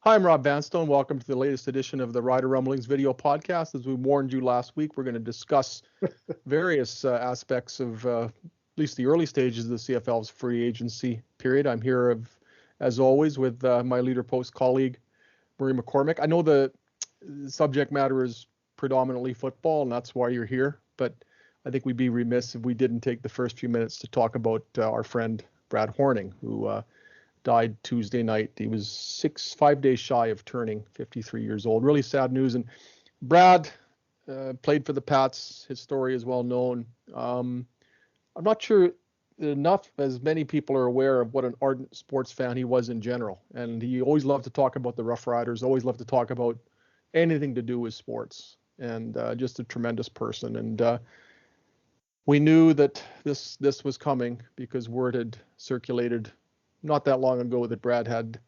Hi, I'm Rob Vanstone. Welcome to the latest edition of the Rumblings video podcast. As we warned you last week, we're going to discuss various aspects of at least the early stages of the CFL's free agency period. I'm here, as always, with my Leader Post colleague, Marie McCormick. I know the subject matter is predominantly football, and that's why you're here, but I think we'd be remiss if we didn't take the first few minutes to talk about our friend Brad Hornung, who died Tuesday night. He was 5 days shy of turning 53 years old. Really sad news. And Brad played for the Pats. His story is well known. I'm not sure enough as many people are aware of what an ardent sports fan he was in general. And he always loved to talk about the Rough Riders, always loved to talk about anything to do with sports, and just a tremendous person. And we knew that this was coming because word had circulated not that long ago that Brad had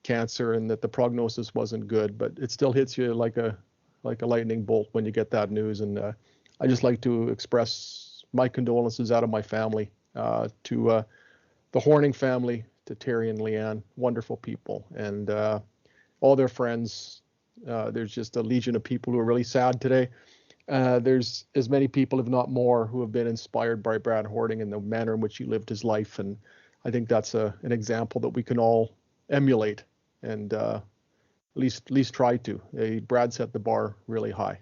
cancer and that the prognosis wasn't good, but it still hits you like a lightning bolt when you get that news. And I just like to express my condolences out of my family to the Hornung family, to Terry and Leanne, wonderful people, and all their friends. There's just a legion of people who are really sad today. There's as many people, if not more, who have been inspired by Brad Hornung and the manner in which he lived his life. And I think that's an example that we can all emulate and at least try to. Brad set the bar really high.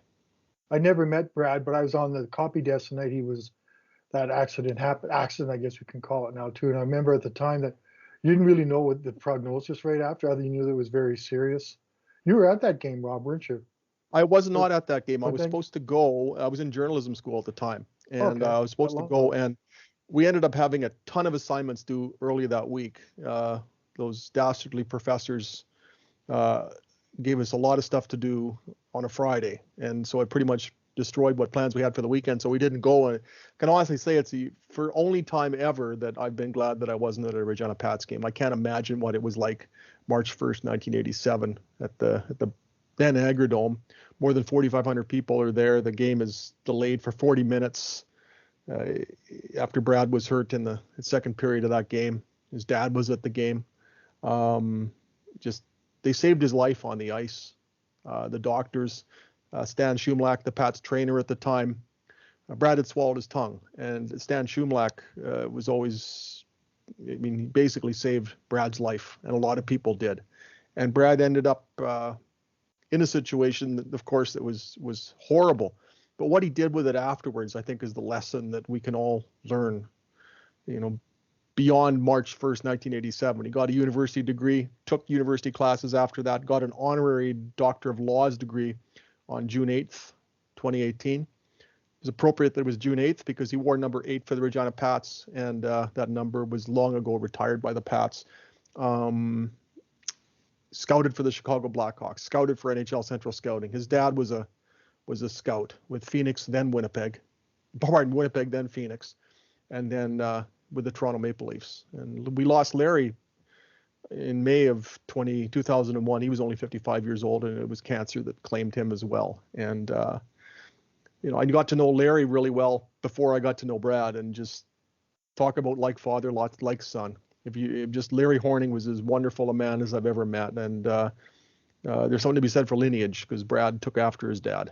I never met Brad, but I was on the copy desk the night that accident happened. Accident, I guess we can call it now too. And I remember at the time that you didn't really know what the prognosis right after. Other than you knew that it was very serious. You were at that game, Rob, weren't you? I was not at that game. I was supposed to go. I was in journalism school at the time, and I was supposed to go. And we ended up having a ton of assignments due early that week. Those dastardly professors gave us a lot of stuff to do on a Friday, and so it pretty much destroyed what plans we had for the weekend. So we didn't go. And I can honestly say it's the only time ever that I've been glad that I wasn't at a Regina Pat's game. I can't imagine what it was like March 1st, 1987 at the then Agrodome. More than 4,500 people are there. The game is delayed for 40 minutes. After Brad was hurt in the second period of that game. His dad was at the game. They saved his life on the ice. The doctors, Stan Shumlak, the Pats trainer at the time, Brad had swallowed his tongue, and Stan Shumlak was always, he basically saved Brad's life, and a lot of people did. And Brad ended up in a situation that, of course, that was horrible. But what he did with it afterwards, I think, is the lesson that we can all learn, beyond March 1st, 1987. He got a university degree, took university classes after that, got an honorary Doctor of Laws degree on June 8th, 2018. It was appropriate that it was June 8th because he wore number 8 for the Regina Pats, and that number was long ago retired by the Pats. Scouted for the Chicago Blackhawks, scouted for NHL Central Scouting. His dad was a scout with Phoenix, then Winnipeg. Winnipeg, then Phoenix, and then with the Toronto Maple Leafs. And we lost Larry in May of 2001. He was only 55 years old, and it was cancer that claimed him as well. And I got to know Larry really well before I got to know Brad, and just talk about like father, like son. Larry Hornung was as wonderful a man as I've ever met, and there's something to be said for lineage because Brad took after his dad.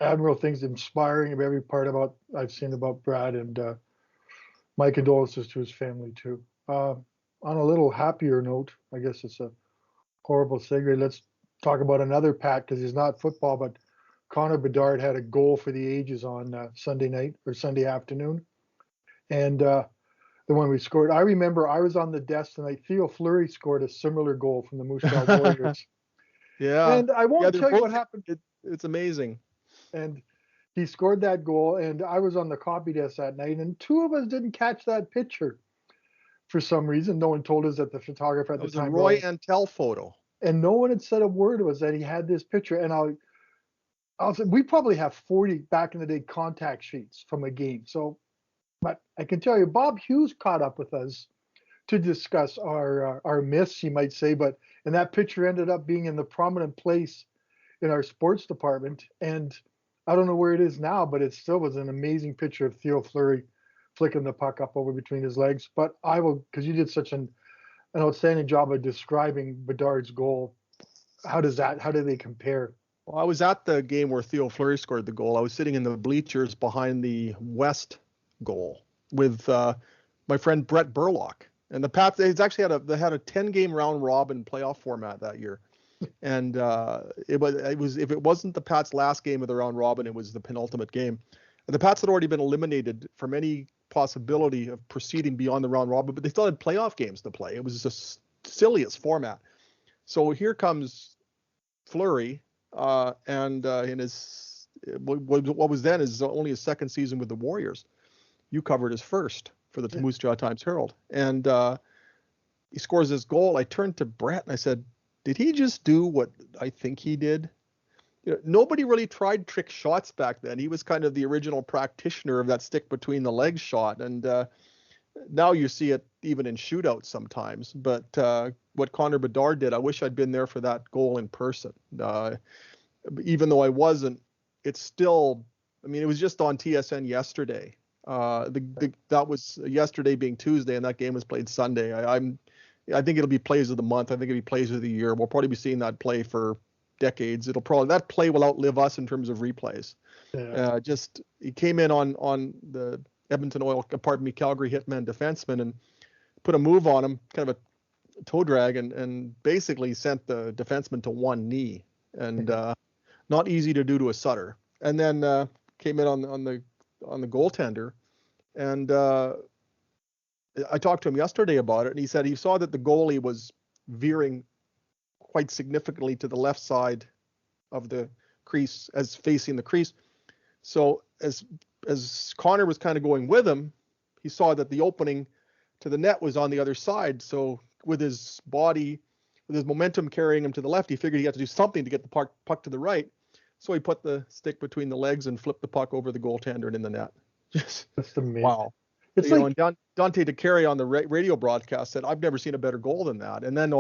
Admiral things inspiring of every part I've seen about Brad, and my condolences to his family too. On a little happier note, I guess it's a horrible segue. Let's talk about another Pat, because he's not football, but Connor Bedard had a goal for the ages on Sunday night or Sunday afternoon, and the one we scored. I remember I was on the desk tonight. Theo Fleury scored a similar goal from the Moose Jaw Warriors. Yeah. And I won't tell you what happened. It's amazing. And he scored that goal, and I was on the copy desk that night, and two of us didn't catch that picture for some reason. No one told us that the photographer at the time. It was a Roy Antel photo. And no one had said a word to us that he had this picture. And I'll say we probably have 40 back in the day contact sheets from a game. So, but I can tell you, Bob Hughes caught up with us to discuss our myths, you might say. And that picture ended up being in the prominent place in our sports department. And I don't know where it is now, but it still was an amazing picture of Theo Fleury flicking the puck up over between his legs. But I will, because you did such an an outstanding job of describing Bedard's goal. How do they compare? Well, I was at the game where Theo Fleury scored the goal. I was sitting in the bleachers behind the West goal with my friend Brett Burlock. And the Pats, they actually had a 10-game round robin playoff format that year. And it was if it wasn't the Pats' last game of the round robin, it was the penultimate game. And the Pats had already been eliminated from any possibility of proceeding beyond the round robin, but they still had playoff games to play. It was just the silliest format. So here comes Fleury, and in his what was then is only his second season with the Warriors. You covered his first for the Moose Jaw Times-Herald, and he scores this goal. I turned to Brett and I said, "Did he just do what I think he did?" You know, nobody really tried trick shots back then. He was kind of the original practitioner of that stick between the legs shot, and now you see it even in shootouts sometimes. But what Connor Bedard did, I wish I'd been there for that goal in person. Even though I wasn't, it's still, I mean, it was just on TSN yesterday. That was yesterday being Tuesday, and that game was played Sunday. I think it'll be plays of the month. I think it'll be plays of the year. We'll probably be seeing that play for decades. That play will outlive us in terms of replays. Yeah. He came in on the Calgary Hitmen defenseman and put a move on him, kind of a toe drag, and basically sent the defenseman to one knee, and not easy to do to a Sutter. And then came in on the goaltender, and I talked to him yesterday about it, and he said he saw that the goalie was veering quite significantly to the left side of the crease as facing the crease. So as Connor was kind of going with him, he saw that the opening to the net was on the other side. So with his body, with his momentum carrying him to the left, he figured he had to do something to get the puck to the right. So he put the stick between the legs and flipped the puck over the goaltender and in the net. Just That's amazing. Wow. It's and Dante DeCarry on the radio broadcast said, "I've never seen a better goal than that." And then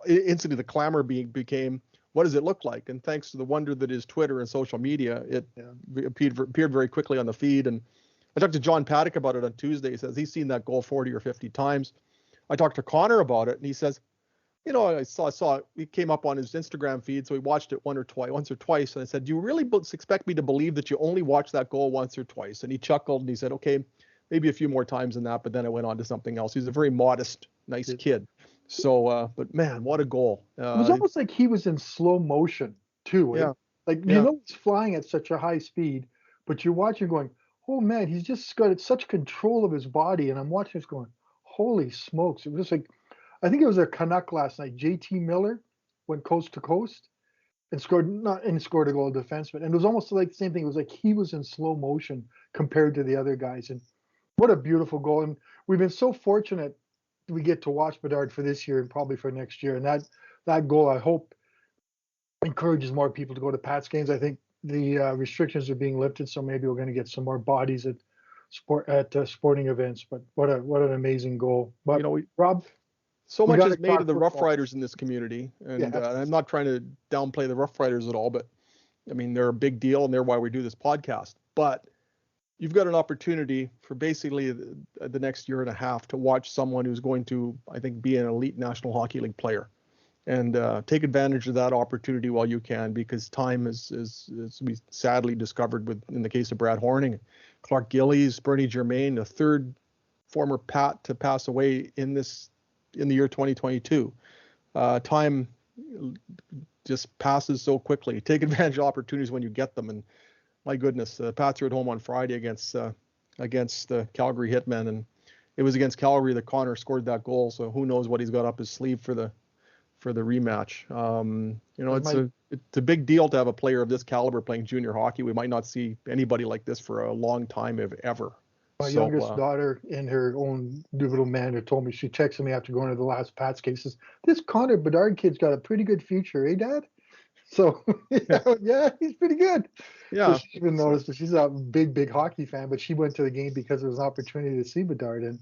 instantly the clamor became, "What does it look like?" And thanks to the wonder that is Twitter and social media, it appeared very quickly on the feed. And I talked to John Paddock about it on Tuesday. He says he's seen that goal 40 or 50 times. I talked to Connor about it, and he says, I saw it. It came up on his Instagram feed, so he watched it once or twice. And I said, "Do you really expect me to believe that you only watched that goal once or twice?" And he chuckled and he said, "Okay, maybe a few more times than that," but then I went on to something else. He's a very modest, nice kid. So, but man, what a goal. It was almost like he was in slow motion too. Yeah. He's flying at such a high speed, but you're watching going, "Oh man, he's just got such control of his body." And I'm watching this going, "Holy smokes." It was like, I think it was a Canuck last night. JT Miller went coast to coast and scored a goal defenseman. And it was almost like the same thing. It was like he was in slow motion compared to the other guys. And what a beautiful goal. And we've been so fortunate we get to watch Bedard for this year and probably for next year. And that goal, I hope, encourages more people to go to Pats games. I think the restrictions are being lifted, so maybe we're going to get some more bodies at sporting events. But what an amazing goal. But Rob, so much is made of the Rough Riders in this community, and I'm not trying to downplay the Rough Riders at all, but I mean, they're a big deal, and they're why we do this podcast. But you've got an opportunity for basically the next year and a half to watch someone who's going to, I think, be an elite National Hockey League player, and take advantage of that opportunity while you can, because time is we sadly discovered in the case of Brad Hornung, Clark Gillies, Bernie Germain, the third former Pat to pass away in the year 2022. Time just passes so quickly. Take advantage of opportunities when you get them. And my goodness, the Pats are at home on Friday against the Calgary Hitmen, and it was against Calgary that Connor scored that goal. So who knows what he's got up his sleeve for the rematch. It's a big deal to have a player of this caliber playing junior hockey. We might not see anybody like this for a long time, if ever. My youngest daughter, in her own little manner, told me, she texted me after going to the last Pats game, says, "This Connor Bedard kid's got a pretty good future, eh, Dad?" So, yeah, he's pretty good. Yeah. So she even noticed that she's a big hockey fan, but she went to the game because there was an opportunity to see Bedard, and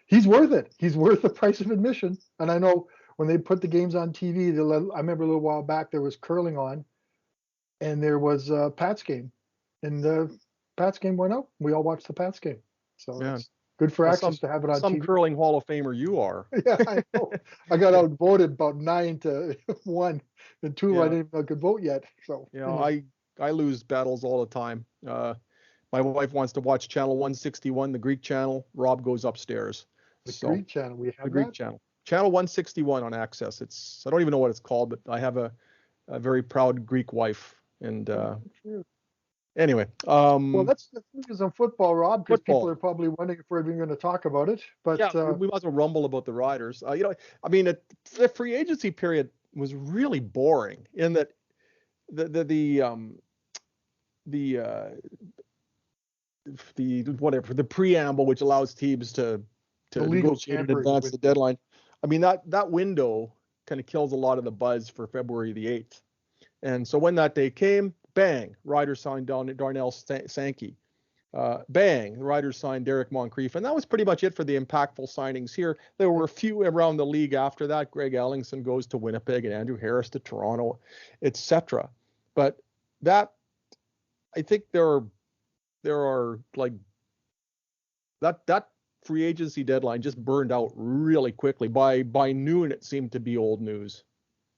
he's worth it. He's worth the price of admission. And I know when they put the games on TV, I remember a little while back, there was curling on, and there was a Pats game, and the Pats game went out. We all watched the Pats game. So Good for Well, Access to have it on some TV. curling Hall of Famer you are. Yeah, I know. I got outvoted about 9-1, and 2 I Yeah. didn't even could vote yet. So You know, I lose battles all the time. My wife wants to watch channel 161, the Greek channel. Rob goes upstairs. the So Greek channel, we the have Greek that. channel 161 on Access. I don't even know what it's called, but I have a very proud Greek wife. And Sure. anyway, Well, let's move to some football, Rob, because people football. are probably wondering if we're even going to talk about it. But Yeah, we might as well rumble about the Riders. You know, I mean, the free agency period was really boring in that the preamble, which allows teams to the legal negotiate in tampering advance with the deadline. I mean, that window kind of kills a lot of the buzz for February the 8th. And so when that day came, bang, Riders signed Darnell Sankey. Bang, the Riders signed Derek Moncrief. And that was pretty much it for the impactful signings here. There were a few around the league after that. Greg Ellingson goes to Winnipeg and Andrew Harris to Toronto, etc. But that, I think there are like that free agency deadline just burned out really quickly. By noon, it seemed to be old news.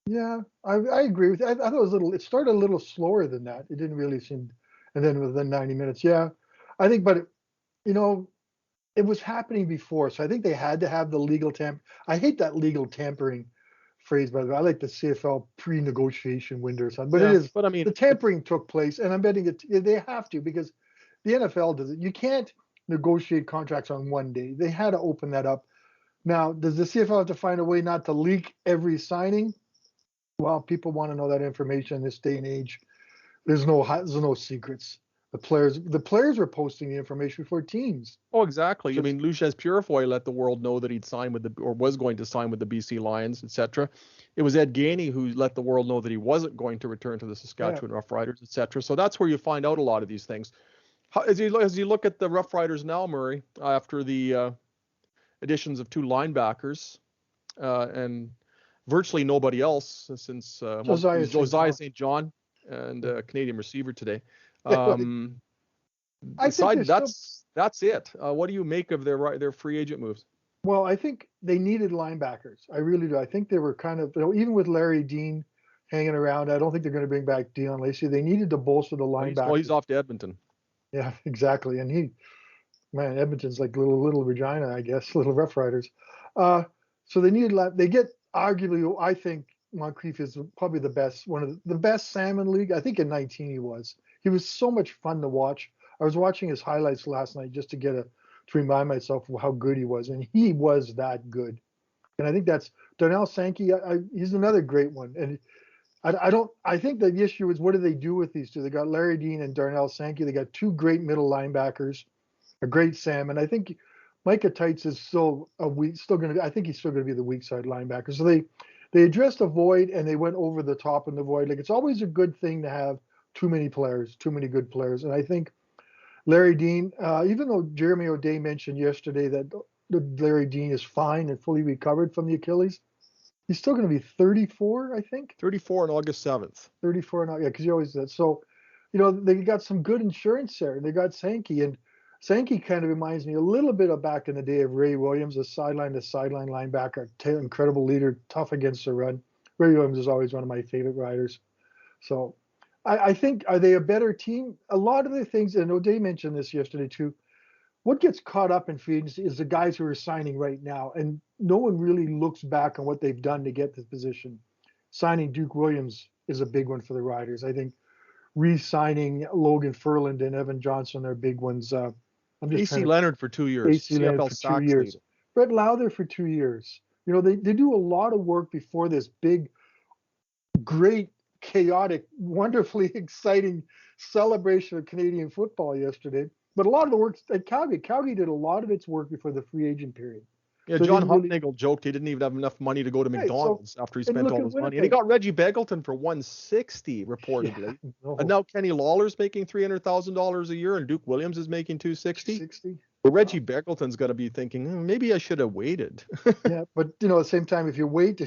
Yeah, I agree with you. I thought it started a little slower than that. It didn't really seem, and then within 90 minutes, yeah, I think, but you know, it was happening before, so I think they had to have the legal I hate that legal tampering phrase, by the way. I like the CFL pre-negotiation window or something, but Yeah, it is but I mean, the tampering took place, and I'm betting they have to because the NFL does it. You can't negotiate contracts on one day. They had to open that up. Now, does the CFL have to find a way not to leak every signing? Well, people want to know that information in this day and age. There's no secrets. The players were posting the information for teams. oh, exactly. I So, mean, Lucius Purifoy let the world know that he'd signed or was going to sign with the BC Lions, etc. It was Ed Gainey who let the world know that he wasn't going to return to the Saskatchewan Roughriders, etc. So that's where you find out a lot of these things. As you look at the Roughriders now, Murray, after the additions of 2 linebackers and virtually nobody else since Josiah St. John and Canadian receiver today. I think That's it. What do you make of their free agent moves? Well, I think they needed linebackers. I really do. I think they were kind of, even with Larry Dean hanging around, I don't think they're going to bring back Dion Lacey. They needed to bolster the linebackers. He's off to Edmonton. Yeah, exactly. And Edmonton's like little Regina, I guess, little Rough Riders. So they get arguably, I think Moncrief is probably one of the best salmon league. I think in 19 he was. He was so much fun to watch. I was watching his highlights last night just to remind myself of how good he was, and he was that good. And I think that's Darnell Sankey. He's another great one. And I think the issue is what do they do with these two? They got Larry Dean and Darnell Sankey. They got 2 great middle linebackers, a great Sam, and I think Micah Tights is I think he's still going to be the weak side linebacker. So they addressed a void and they went over the top in the void. Like, it's always a good thing to have too many good players. And I think Larry Dean, even though Jeremy O'Day mentioned yesterday that Larry Dean is fine and fully recovered from the Achilles, he's still going to be 34, I think. 34 on August 7th. 34 now, yeah, because he always does. So, they got some good insurance there. They got Sankey, and Sankey kind of reminds me a little bit of back in the day of Ray Williams, a sideline to sideline linebacker, incredible leader, tough against the run. Ray Williams is always one of my favorite riders. So I think, are they a better team? A lot of the things, and O'Day mentioned this yesterday too, what gets caught up in free agency is the guys who are signing right now, and no one really looks back on what they've done to get this position. Signing Duke Williams is a big one for the Riders. I think re-signing Logan Ferland and Evan Johnson are big ones. AC Leonard for 2 years. AC Leonard for 2 years. Leader. Brett Lowther for 2 years. They do a lot of work before this big, great, chaotic, wonderfully exciting celebration of Canadian football yesterday. But a lot of the work at Calgary did a lot of its work before the free agent period. Yeah, so John Hufnagel joked he didn't even have enough money to go to McDonald's after he spent all his money. And he got Reggie Begelton for $160 reportedly. Yeah, no. And now Kenny Lawler's making $300,000 a year and Duke Williams is making $260. But Reggie Begelton's going to be thinking, maybe I should have waited. Yeah, but at the same time, if you wait,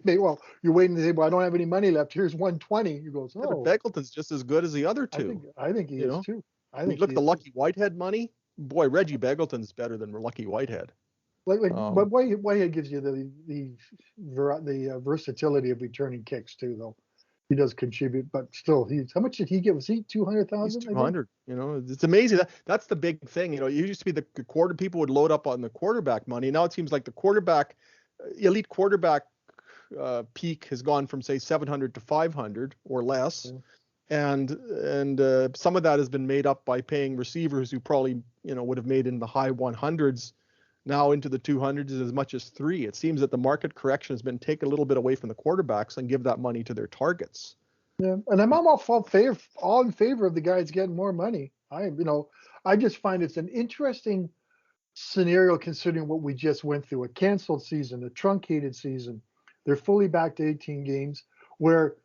you're waiting to say, well, I don't have any money left. Here's $120. You go, yeah, but Begelton's just as good as the other two. I think he is too. Look at the Lucky Whitehead money. boy, Reggie Begelton's better than Lucky Whitehead. But Whitehead gives you the versatility of returning kicks too, though. He does contribute, but still, how much did he get? Was he 200,000? He's 200. You know, it's amazing. That's the big thing. You know, it used to be the quarter people would load up on the quarterback money. Now it seems like the quarterback, elite quarterback peak has gone from say 700 to 500 or less, and some of that has been made up by paying receivers who probably would have made in the high 100s. Now into the 200s as much as 3. It seems that the market correction has been taken a little bit away from the quarterbacks and give that money to their targets. Yeah, and I'm all in favor of the guys getting more money. I just find it's an interesting scenario considering what we just went through: a canceled season, a truncated season. They're fully back to 18 games. Where,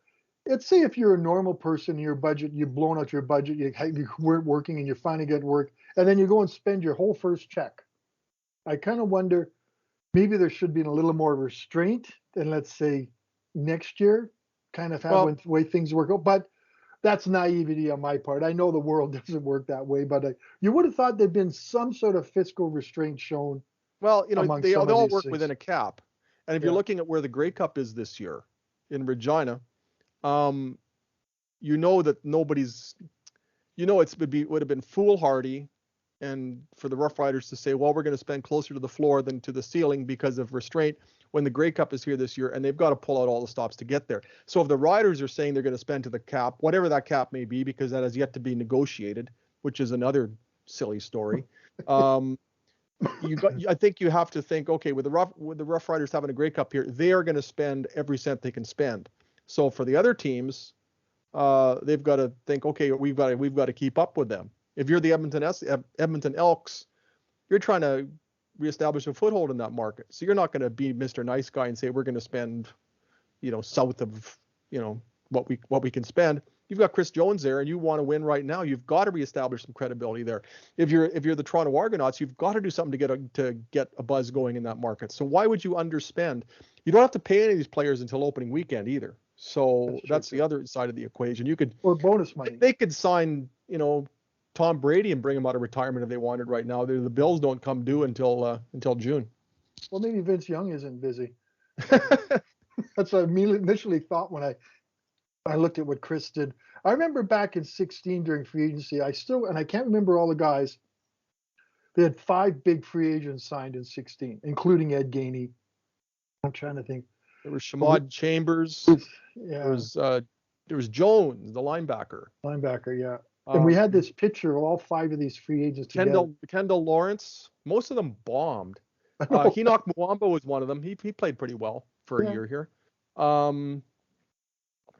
let's say, if you're a normal person, your budget, you've blown out your budget, you weren't working, and you finally get work, and then you go and spend your whole first check. I kind of wonder, maybe there should be a little more restraint than, let's say, next year, kind of have the way things work out. But that's naivety on my part. I know the world doesn't work that way, but you would have thought there'd been some sort of fiscal restraint shown. Well, they all work within a cap. And if you're looking at where the Grey Cup is this year in Regina, that nobody's, it would have been foolhardy and for the Rough Riders to say, well, we're going to spend closer to the floor than to the ceiling because of restraint when the Grey Cup is here this year, and they've got to pull out all the stops to get there. So if the Riders are saying they're going to spend to the cap, whatever that cap may be, because that has yet to be negotiated, which is another silly story. I think you have to think, okay, with the Rough Riders having a Grey Cup here, they are going to spend every cent they can spend. So for the other teams, they've got to think, okay, we've got to keep up with them. If you're the Edmonton Elks, you're trying to reestablish a foothold in that market. So you're not going to be Mr. Nice Guy and say we're going to spend, south of, what we can spend. You've got Chris Jones there, and you want to win right now. You've got to reestablish some credibility there. If you're the Toronto Argonauts, you've got to do something to get a buzz going in that market. So why would you underspend? You don't have to pay any of these players until opening weekend either. So that's the other side of the equation. Or bonus money. They could sign, Tom Brady and bring him out of retirement if they wanted right now. The bills don't come due until June. Well, maybe Vince Young isn't busy. That's what I initially thought when I looked at what Chris did. I remember back in 2016 during free agency, and I can't remember all the guys. They had 5 big free agents signed in 2016, including Ed Gainey. I'm trying to think. There was Shamad Chambers. There was Jones, the linebacker. Yeah. And we had this picture of all 5 of these free agents together. Kendall Lawrence, most of them bombed. Henoch Muamba was one of them. He played pretty well for a year here.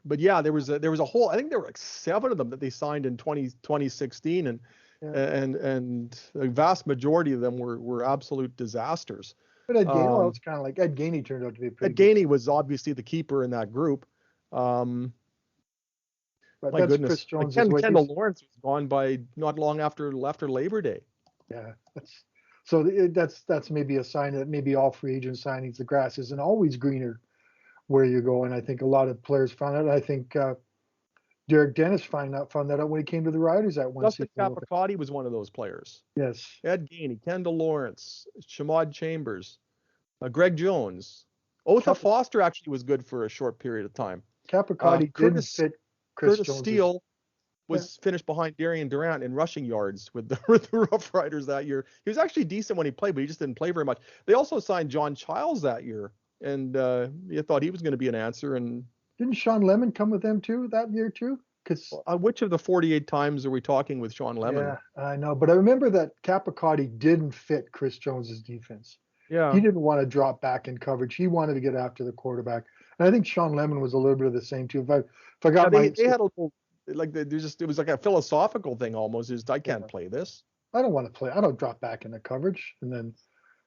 But yeah, there was a whole, I think there were like 7 of them that they signed in 2016, and the vast majority of them were absolute disasters. But Ed Gainey, it's kind of like Ed Gainey turned out to be pretty Ed Gainey was obviously the keeper in that group. But my goodness, Kendall Lawrence was gone by not long after Labor Day. Yeah, that's maybe a sign that maybe all free agent signings, the grass isn't always greener where you go. And I think a lot of players found out. I think Derek Dennis found that out when he came to the Riders at one. Justin Capicotti was one of those players. Yes. Ed Gainey, Kendall Lawrence, Shamad Chambers, Greg Jones. Otha Foster actually was good for a short period of time. Capicotti didn't fit Curtis Steele was finished behind Darian Durant in rushing yards with the Rough Riders that year. He was actually decent when he played, but he just didn't play very much. They also signed John Childs that year, and you thought he was going to be an answer. And didn't Sean Lemon come with them too that year too? Because which of the 48 times are we talking with Sean Lemon? Yeah, I know, but I remember that Capicotti didn't fit Chris Jones's defense. Yeah, he didn't want to drop back in coverage. He wanted to get after the quarterback. And I think Sean Lemon was a little bit of the same too. If I got they had a little, like it was like a philosophical thing almost. Is I can't play this. I don't want to play. I don't drop back in the coverage. And then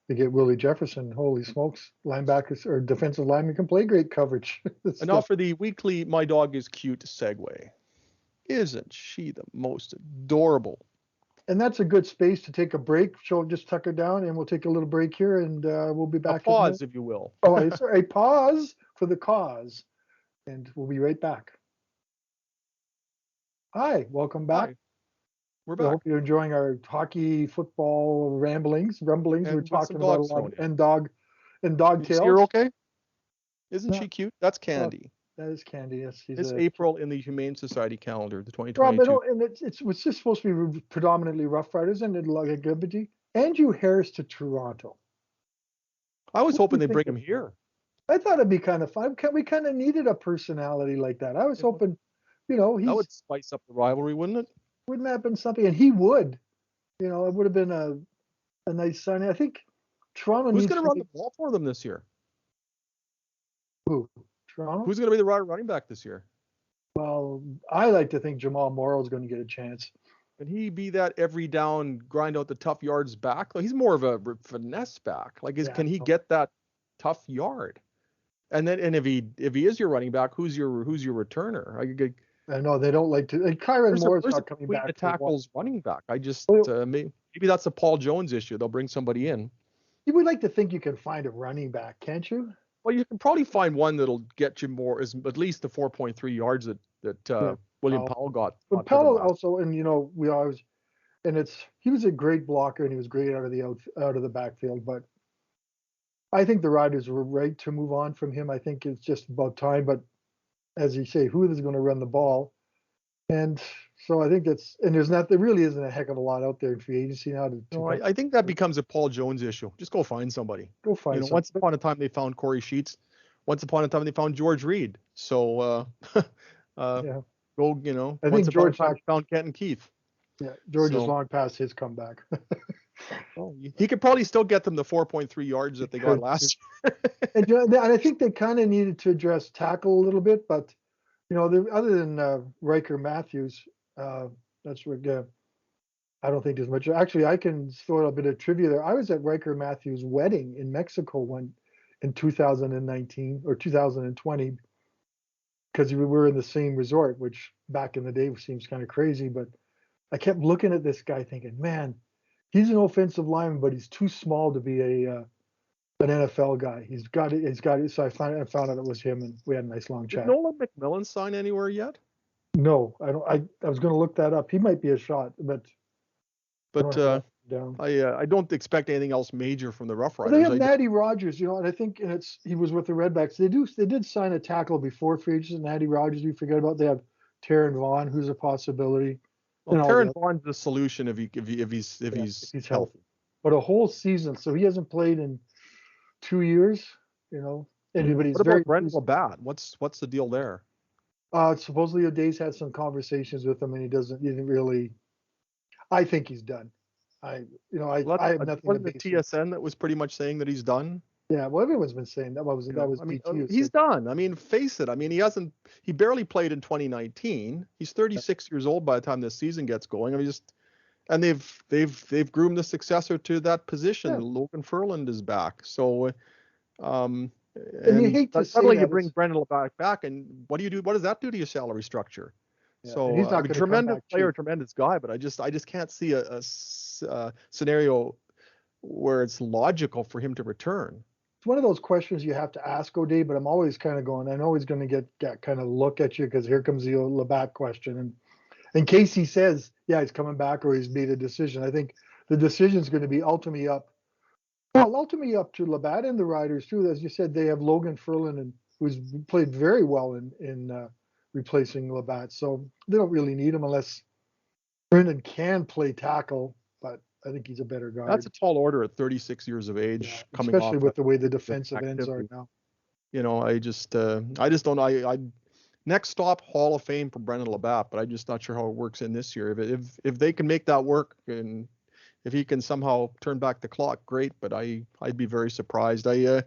they get Willie Jefferson. Holy smokes, linebackers or defensive linemen can play great coverage. And now for the weekly My Dog is Cute segue. Isn't she the most adorable? And that's a good space to take a break. She'll just tuck her down, and we'll take a little break here, and we'll be back. A pause, if you will. Oh, it's a pause for the cause, and we'll be right back. Hi, welcome back. Hi. We're I back. hope you're enjoying our hockey, football rumblings. We're And with some talking about a dogs lot thrown in. and dog You see her tales. okay? Isn't No, she cute? That's well, Candy. that is Candy. Yes, she's It's a April in the Humane Society calendar, the Rob. You 2022. know, and it's just supposed to be predominantly Rough Riders and like a Liberty. Andrew Harris to Toronto. I was What do hoping you they'd think bring of him that? here. I thought it'd be kind of fun. We kind of needed a personality like that. I was You know, hoping, that he's would spice up the rivalry, wouldn't it? wouldn't that have been something, and he would. It would have been a nice signing. I think Toronto Who's needs going to to run the make ball for them this year? who? Toronto? Who's going to be the running back this year? Well, I like to think Jamal Morrow is going to get a chance. Can he be that every down, grind out the tough yards back? Like, he's more of a finesse back. Like, Yeah. can he get that tough yard? And if he is your running back, who's your returner? I know they don't like to. And Kyron Moore's Where's the not coming queen back of for a while. tackles running back? I just Well, maybe that's a Paul Jones issue. They'll bring somebody in. you would like to think you can find a running back, can't you? Well, you can probably find one that'll get you more, is at least the 4.3 yards that Yeah. William Powell got But for them Powell last. also, and we always, and he was a great blocker and he was great out of the backfield. But I think the Riders were right to move on from him. I think it's just about time. But as you say, who is going to run the ball? And so I think there really isn't a heck of a lot out there in free agency now No, I think that becomes a Paul Jones issue. Just go find somebody. go find something. Once upon a time they found Corey Sheets. Once upon a time they found George Reed. So Yeah. go, I once think upon a George time they found Kenton Keith. Yeah, George is So, long past his comeback. he could probably still get them the 4.3 yards that they got last year. And I think they kind of needed to address tackle a little bit, but other than Riker Matthews, that's what I don't think there's much. Actually, I can throw a bit of trivia there. I was at Riker Matthews' wedding in Mexico in 2019 or 2020 because we were in the same resort, which back in the day seems kind of crazy, but I kept looking at this guy thinking, man, he's an offensive lineman, but he's too small to be an NFL guy. He's got it. He's got it. So I found out it was him, and we had a nice long Did chat. Nolan McMillan sign anywhere yet? No, I don't. I was going to look that up. He might be a shot, but I don't expect anything else major from the Rough Riders. They have Natty Rogers, and I think he was with the Redbacks. They did sign a tackle before free agency. Natty Rogers, we forget about. They have Taron Vaughn, who's a possibility. Well, Taron Vaughn's the solution if he's healthy. But a whole season, so he hasn't played in 2 years. Anybody's what about Brent Labatt? What's the deal there? Supposedly O'Day's had some conversations with him, and he didn't really. I think he's done. I have nothing. Wasn't the TSN that was pretty much saying that he's done? Yeah, well, everyone's been saying that. He's done. I mean, face it. I mean, he barely played in 2019. He's 36 years old by the time this season gets going. I mean, and they've groomed the successor to that position. Yeah. Logan Ferland is back. So, and you hate to say suddenly you bring Brendan Labatt back, and what do you do? What does that do to your salary structure? Yeah, so he's not tremendous player, tremendous guy, but I just can't see a scenario where it's logical for him to return. It's one of those questions you have to ask O'Day, but I'm always kind of going, I know he's going to get kind of look at you because here comes the Labatt question. And in case he says, yeah, he's coming back or he's made a decision, I think the decision is going to be ultimately up to Labatt and the Riders too. As you said, they have Logan Ferland, who's played very well in replacing Labatt. So they don't really need him unless Brendan can play tackle, but I think he's a better guy. That's a tall order at 36 years of age, especially with the way the defensive ends are now. I just don't know. Next stop, Hall of Fame for Brendan Labatt, but I'm just not sure how it works in this year. If they can make that work and if he can somehow turn back the clock, great. But I'd be very surprised. I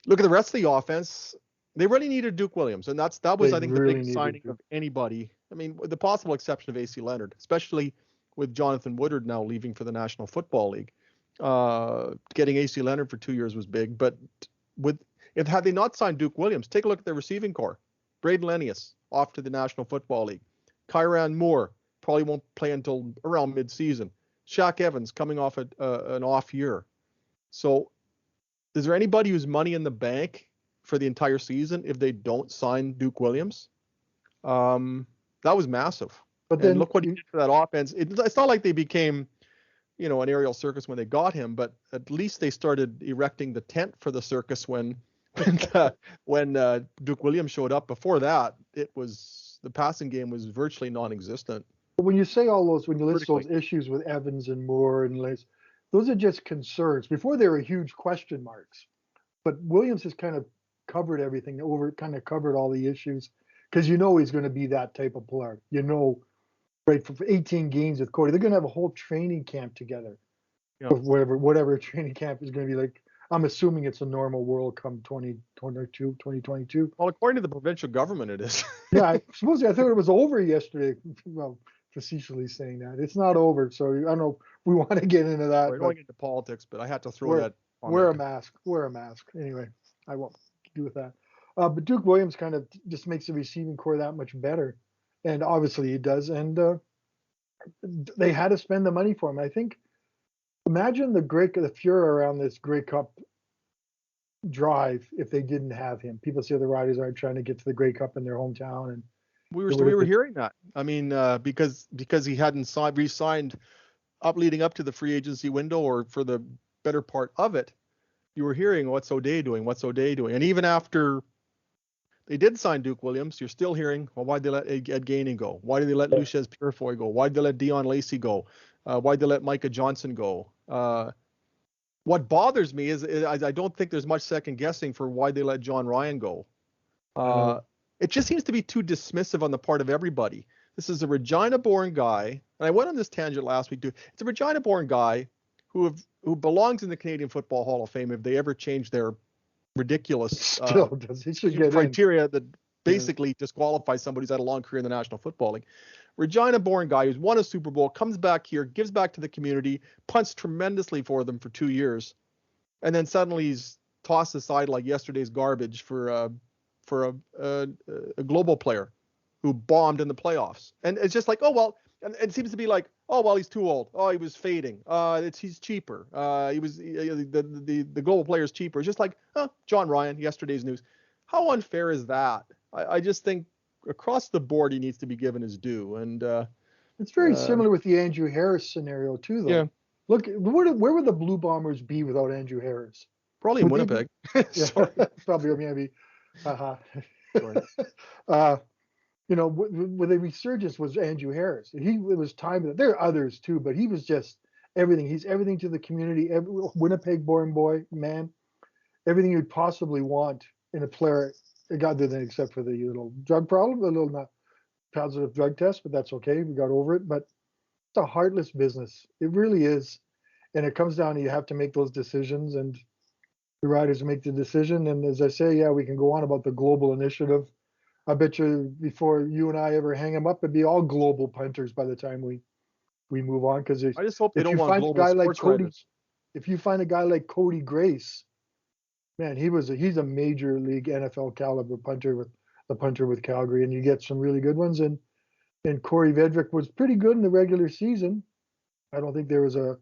look at the rest of the offense. They really needed Duke Williams, and that was I think the big signing of anybody. I mean, with the possible exception of AC Leonard, especially with Jonathan Woodard now leaving for the National Football League. Getting AC Leonard for 2 years was big, but had they not signed Duke Williams, take a look at their receiving core. Braden Lennius off to the National Football League. Kyran Moore probably won't play until around mid-season. Shaq Evans coming off an off year. So is there anybody who's money in the bank for the entire season if they don't sign Duke Williams? That was massive. But And then look what he did for that offense. It's not like they became, an aerial circus when they got him, but at least they started erecting the tent for the circus when Duke Williams showed up. Before that, the passing game was virtually non-existent. when you say all those, when you list Critically. those issues with Evans and Moore and Lace, those are just concerns. Before they were huge question marks. But Williams has kind of covered everything, kind of covered all the issues, because he's going to be that type of player. Right, for 18 games with Cody, they're going to have a whole training camp together. Yeah. Of whatever training camp is going to be like. I'm assuming it's a normal world come 2022. Well, according to the provincial government, it is. Yeah, I thought it was over yesterday. Well, facetiously saying that. It's not over, so I don't know if we want to get into that. We're going into politics, but I had to throw that on Wear there. a mask. Anyway, I won't do with that. But Duke Williams kind of just makes the receiving core that much better. And obviously he does. And they had to spend the money for him. I think, imagine the furor around this Grey Cup drive if they didn't have him. People say the Riders aren't trying to get to the Grey Cup in their hometown. And we were hearing that. I mean, because he hadn't re-signed leading up to the free agency window, or for the better part of it, you were hearing what's O'Day doing, and even after they did sign Duke Williams, you're still hearing, well, why'd they let Ed Gainey go? Why did they let Luchez Purifoy go? Why'd they let Dion Lacey go? Why'd they let Micah Johnson go? What bothers me is I don't think there's much second guessing for why they let John Ryan go. It just seems to be too dismissive on the part of everybody. This is a Regina-born guy, and I went on this tangent last week too. It's a Regina-born guy who belongs in the Canadian Football Hall of Fame if they ever change their ridiculous criteria that basically disqualifies somebody who's had a long career in the National Football League. Regina-born guy who's won a Super Bowl, comes back here, gives back to the community, punts tremendously for them for 2 years, and then suddenly he's tossed aside like yesterday's garbage for a global player who bombed in the playoffs. And it's just like, oh, well, and it seems to be like, oh, well, he's too old. Oh, he was fading. He's cheaper. The global player is cheaper. It's just like, John Ryan, yesterday's news. How unfair is that? I just think across the board he needs to be given his due. And it's very similar with the Andrew Harris scenario too, though. Yeah. Look, where would the Blue Bombers be without Andrew Harris? Probably in Winnipeg. Probably maybe. With the resurgence was Andrew Harris. It was time. There are others too, but he was just everything. He's everything to the community. Winnipeg-born man. Everything you'd possibly want in a player, other than except for the little drug problem, a little not positive drug test, but that's okay. We got over it. But it's a heartless business. It really is, and it comes down to you have to make those decisions, and the Riders make the decision. And as I say, we can go on about the global initiative. I bet you before you and I ever hang them up, it'd be all global punters by the time we move on. Because I just hope they don't want global sports writers. If you find a guy like Cody Grace, man, he's a major league NFL caliber punter with Calgary, and you get some really good ones. And Corey Vedrick was pretty good in the regular season. I don't think there was a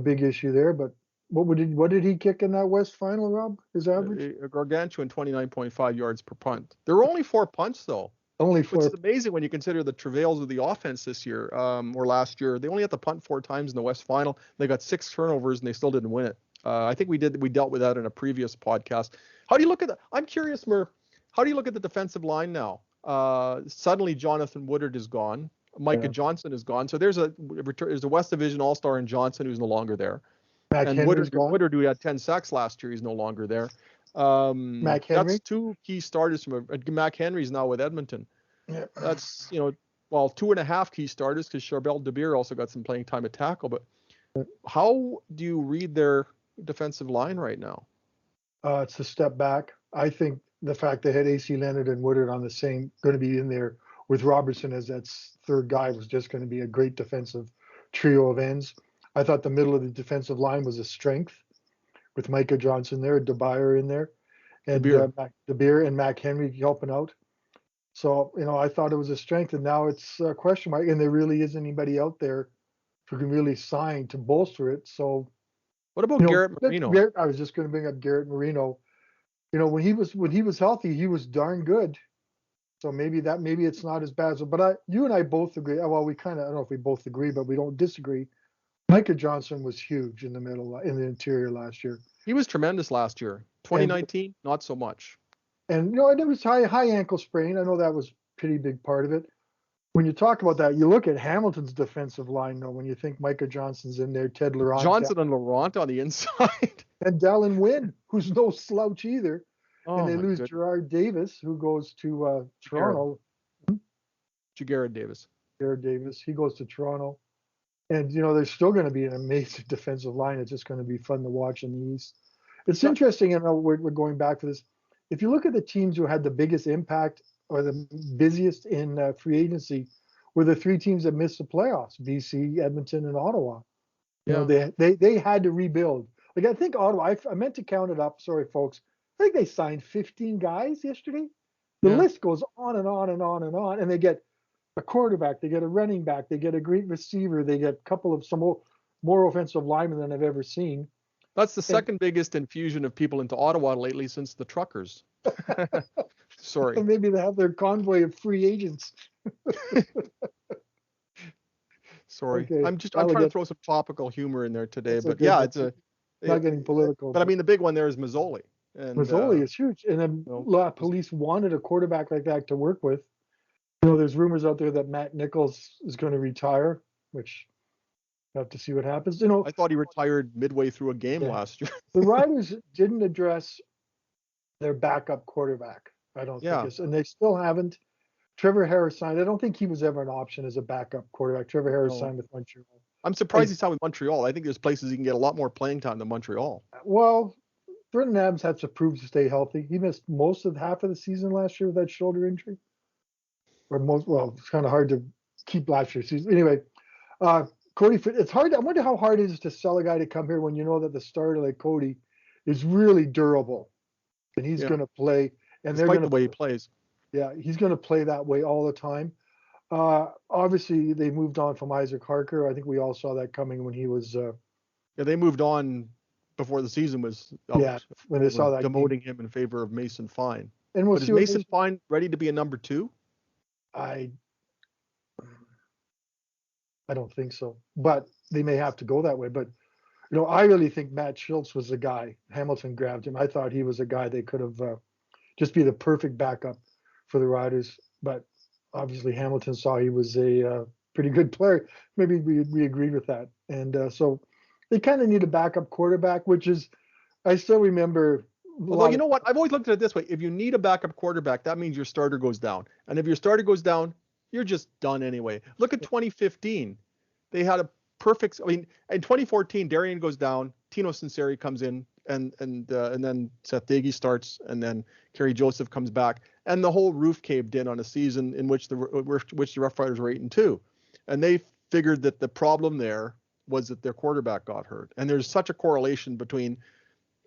big issue there, but what did he kick in that West final, Rob? His average? A gargantuan 29.5 yards per punt. There were only 4 punts, though. Only 4. Which is amazing when you consider the travails of the offense this year, or last year. They only had to punt 4 times in the West final. They got 6 turnovers, and they still didn't win it. I think we dealt with that in a previous podcast. How do you look at that? I'm curious, Murph. How do you look at the defensive line now? Suddenly, Jonathan Woodard is gone. Micah Johnson is gone. So there's a West Division All-Star in Johnson who's no longer there. And Woodard, who had 10 sacks last year, he's no longer there. Mac Henry? That's 2 key starters from Mac Henry's now with Edmonton. Yeah. That's 2.5 key starters because Charbel DeBeer also got some playing time at tackle. But how do you read their defensive line right now? It's a step back. I think the fact they had AC Leonard and Woodard on the same, going to be in there with Robertson as that third guy, was just going to be a great defensive trio of ends. I thought the middle of the defensive line was a strength with Micah Johnson there, DeBeer in there, and DeBeer and Mac Henry helping out. So, I thought it was a strength, and now it's a question mark, and there really isn't anybody out there who can really sign to bolster it. So, what about Garrett Marino? I was just going to bring up Garrett Marino. When he was healthy, he was darn good. So maybe it's not as bad. So, but you and I both agree. Well, we kind of, I don't know if we both agree, but we don't disagree. Micah Johnson was huge in the interior last year. He was tremendous last year. 2019, not so much. And and it was high ankle sprain. I know that was a pretty big part of it. When you talk about that, you look at Hamilton's defensive line, though, when you think Micah Johnson's in there, Ted Laurent. Johnson and Laurent on the inside. And Dallin Wynn, who's no slouch either. Oh, and they lose Gerard Davis, who goes to Toronto. Jared Davis. Jared Davis. He goes to Toronto. And, there's still going to be an amazing defensive line. It's just going to be fun to watch in the East. It's interesting, and we're going back to this. If you look at the teams who had the biggest impact or the busiest in free agency, were the three teams that missed the playoffs: BC, Edmonton, and Ottawa. They had to rebuild. Like, I think Ottawa, I meant to count it up. Sorry, folks. I think they signed 15 guys yesterday. The list goes on and on and on and on. And they get a quarterback, they get a running back, they get a great receiver, they get a couple of some more offensive linemen than I've ever seen. That's the second biggest infusion of people into Ottawa lately since the truckers. Sorry. And maybe they have their convoy of free agents. Sorry. Okay. I'm trying to throw some topical humor in there today, but okay. Yeah, it's not getting political. But I mean, the big one there is Mazzoli. And Mazzoli is huge. And then a lot of police wanted a quarterback like that to work with. There's rumors out there that Matt Nichols is going to retire, which we'll have to see what happens. I thought he retired midway through a game last year. The Riders didn't address their backup quarterback, I don't think. And they still haven't. Trevor Harris signed. I don't think he was ever an option as a backup quarterback. Trevor Harris signed with Montreal. I'm surprised he signed with Montreal. I think there's places he can get a lot more playing time than Montreal. Well, Brendan Adams had to prove to stay healthy. He missed half of the season last year with that shoulder injury. It's kind of hard to keep last year's season. Anyway, Cody, it's hard. I wonder how hard it is to sell a guy to come here when you know that the starter like Cody is really durable and he's going to play. And they're going to the way he plays. Yeah, he's going to play that way all the time. Obviously, they moved on from Isaac Harker. I think we all saw that coming when he was. They moved on before the season was out. When they saw that demoting him in favor of Mason Fine. And is Mason Fine ready to be a number 2? I don't think so, but they may have to go that way. But I really think Matt Schultz was the guy. Hamilton grabbed him. I thought he was a guy they could have just be the perfect backup for the Riders. But obviously Hamilton saw he was a pretty good player. Maybe we agreed with that. And so they kind of need a backup quarterback, which is, I still remember. Although, you know what? I've always looked at it this way. If you need a backup quarterback, that means your starter goes down. And if your starter goes down, you're just done anyway. Look at 2015. They had a perfect. I mean, in 2014, Darian goes down. Tino Sinceri comes in, and then Seth Dagey starts, and then Kerry Joseph comes back, and the whole roof caved in on a season in which the Rough Riders were 8-2, and they figured that the problem there was that their quarterback got hurt, and there's such a correlation between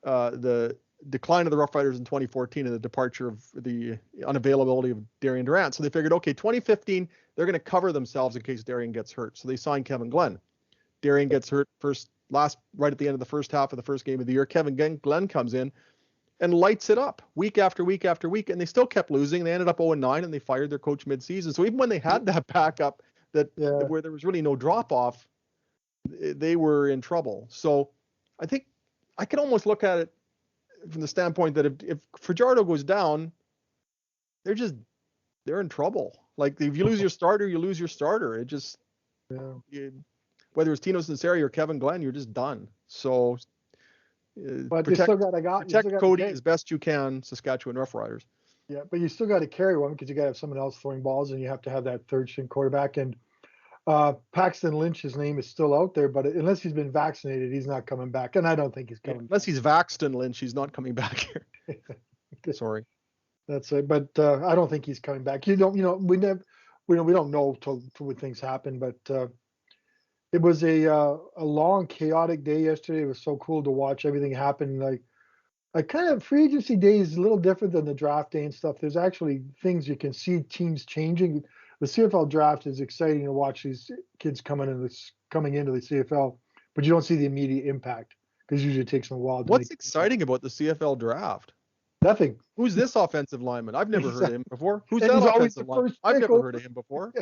the decline of the Rough Riders in 2014 and the departure of the unavailability of Darian Durant. So they figured, okay, 2015, they're going to cover themselves in case Darian gets hurt. So they signed Kevin Glenn. Darian gets hurt right at the end of the first half of the first game of the year. Kevin Glenn comes in and lights it up week after week after week, and they still kept losing. They ended up 0-9, and they fired their coach midseason. So even when they had that backup where there was really no drop-off, they were in trouble. So I think I can almost look at it from the standpoint that if Fajardo goes down, they're in trouble. Like, if you lose your starter, you lose your starter. It just, whether it's Tino Sinceri or Kevin Glenn, you're just done. So, but you still got protect Cody as best you can, Saskatchewan Roughriders. Yeah, but you still got to carry one because you got to have someone else throwing balls, and you have to have that third string quarterback. And Paxton Lynch's name is still out there, but unless he's been vaccinated, he's not coming back. And I don't think he's coming. Unless he's Vaxton Lynch, he's not coming back here. Sorry. That's it. But I don't think he's coming back. We don't know till things happen. But it was a long, chaotic day yesterday. It was so cool to watch everything happen. Like kind of free agency day is a little different than the draft day and stuff. There's actually things you can see teams changing. The CFL draft is exciting to watch these kids coming into the CFL, but you don't see the immediate impact because usually it takes them a while. What's exciting about the CFL draft? Nothing. Who's this offensive lineman? I've never heard of him before. Who's And that he's always offensive the lineman? first I've pick never over. heard of him before.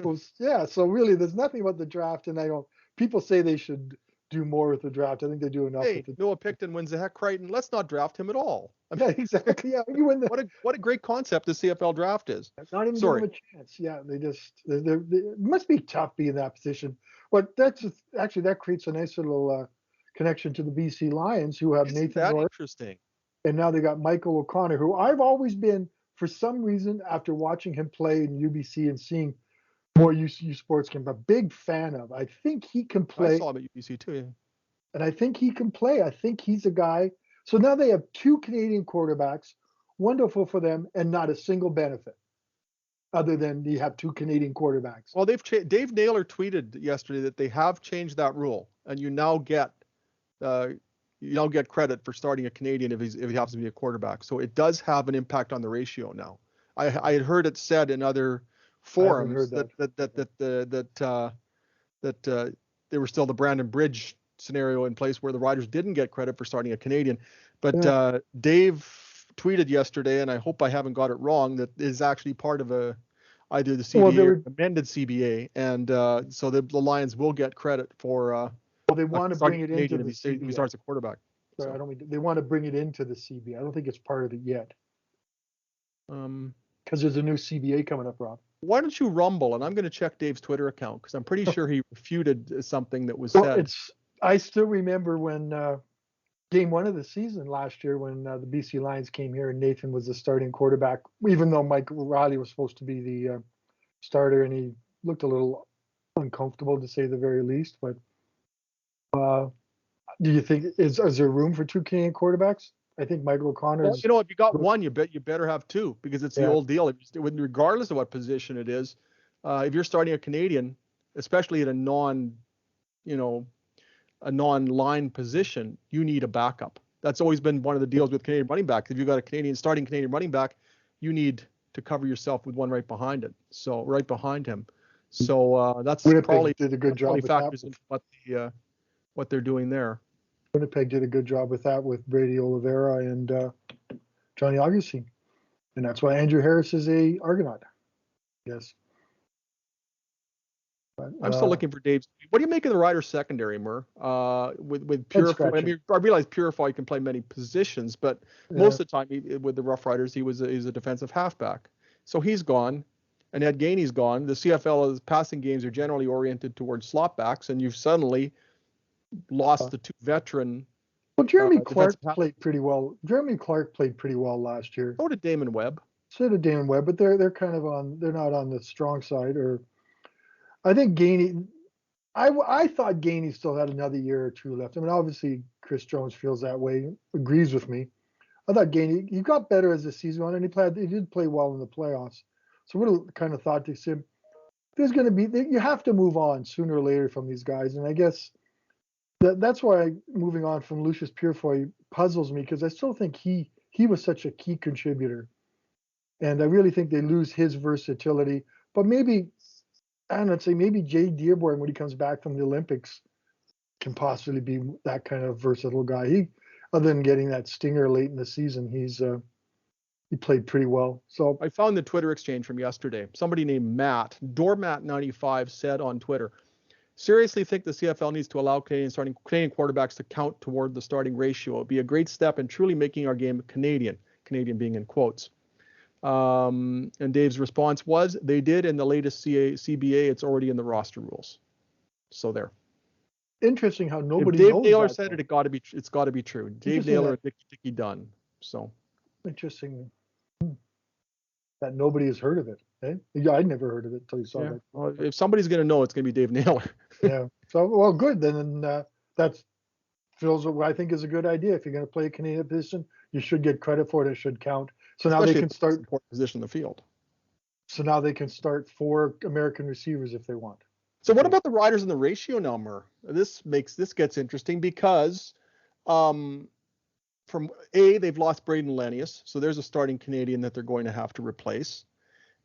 Well, yeah, so really, there's nothing about the draft, and people say they should do more with the draft. I think they do enough Hey, with it. Noah Picton wins the heck Crichton. Let's not draft him at all. I mean, Yeah, exactly. Yeah, you win the. what a great concept the CFL draft is. Not even Sorry. give them a chance. Yeah, it must be tough being in that position. But actually that creates a nice little connection to the BC Lions, who have Isn't Nathan that North, interesting? and now they got Michael O'Connor, who I've always been, for some reason, after watching him play in UBC and seeing more UCU sports games, a big fan of. I think he can I play, saw him at UBC too. Yeah. and I think he can play. I think he's a guy. So now they have two Canadian quarterbacks, wonderful for them, and not a single benefit other than you have two Canadian quarterbacks. Well, Dave Naylor tweeted yesterday that they have changed that rule, and you now get credit for starting a Canadian if he happens to be a quarterback. So it does have an impact on the ratio now. I had heard it said in other forums that there was still the Brandon Bridge scenario in place where the Riders didn't get credit for starting a Canadian. But Dave tweeted yesterday, and I hope I haven't got it wrong, that is actually part of either the CBA or amended CBA, and so the Lions will get credit for. They want to bring it into the CBA. If he starts a quarterback. Sorry, I don't mean. They want to bring it into the CBA. I don't think it's part of it yet. Because there's a new CBA coming up, Rob. Why don't you rumble? And I'm going to check Dave's Twitter account because I'm pretty sure he refuted something that was said. I still remember when game one of the season last year when the BC Lions came here and Nathan was the starting quarterback, even though Mike Riley was supposed to be the starter, and he looked a little uncomfortable to say the very least. But do you think is there room for two Canadian quarterbacks? I think Michael O'Connor. Well, if you got one, you better have two because it's the old deal. Regardless of what position it is, if you're starting a Canadian, especially at a non-line position, you need a backup. That's always been one of the deals with Canadian running backs. If you've got a starting Canadian running back, you need to cover yourself with one right behind him. So that's Winnipeg probably did a good job with factors that. in what they're doing there. Winnipeg did a good job with that with Brady Oliveira and Johnny Augustine, and that's why Andrew Harris is a Argonaut. Yes. But, I'm still looking for Dave's. What do you make of the Riders secondary, Murr? With Purify, I mean, I realize Purify can play many positions, but most of the time with the Rough Riders, he's a defensive halfback. So he's gone, and Ed Gainey's gone. The CFL's passing games are generally oriented towards slot backs, and you've suddenly lost the two veteran. Well, Jeremy Clark played pretty well. Jeremy Clark played pretty well last year. So did Damon Webb. But they're kind of they're not on the strong side. Or I think Gainey. I thought Gainey still had another year or two left. I mean, obviously Chris Jones feels that way, agrees with me. I thought Gainey, he got better as the season went, and he did play well in the playoffs. So would have kind of thought to him, there's going to be, you have to move on sooner or later from these guys, and I guess that's why moving on from Lucius Purifoy puzzles me, because I still think he was such a key contributor, and I really think they lose his versatility. But maybe, I'd say maybe Jay Dearborn, when he comes back from the Olympics, can possibly be that kind of versatile guy. He, other than getting that stinger late in the season, he played pretty well. So I found the Twitter exchange from yesterday. Somebody named Matt, Doormat95, said on Twitter, seriously think the CFL needs to allow Canadian quarterbacks to count toward the starting ratio. It would be a great step in truly making our game Canadian being in quotes. And Dave's response was, they did in the latest CBA. It's already in the roster rules. So there. Interesting how nobody knows. Dave Naylor said it. It's got to be true. Dave Naylor and Dickie Dunn. So interesting that nobody has heard of it. Eh? Yeah, I'd never heard of it until you saw that. Well, if somebody's going to know, it's going to be Dave Naylor. Yeah. So well, good then. That feels what I think is a good idea. If you're going to play a Canadian position, you should get credit for it. It should count. So now they can start important position in the field. So now they can start 4 American receivers if they want. So what about the Riders in the ratio now, Murr? This gets interesting because they've lost Braden Lenius, so there's a starting Canadian that they're going to have to replace.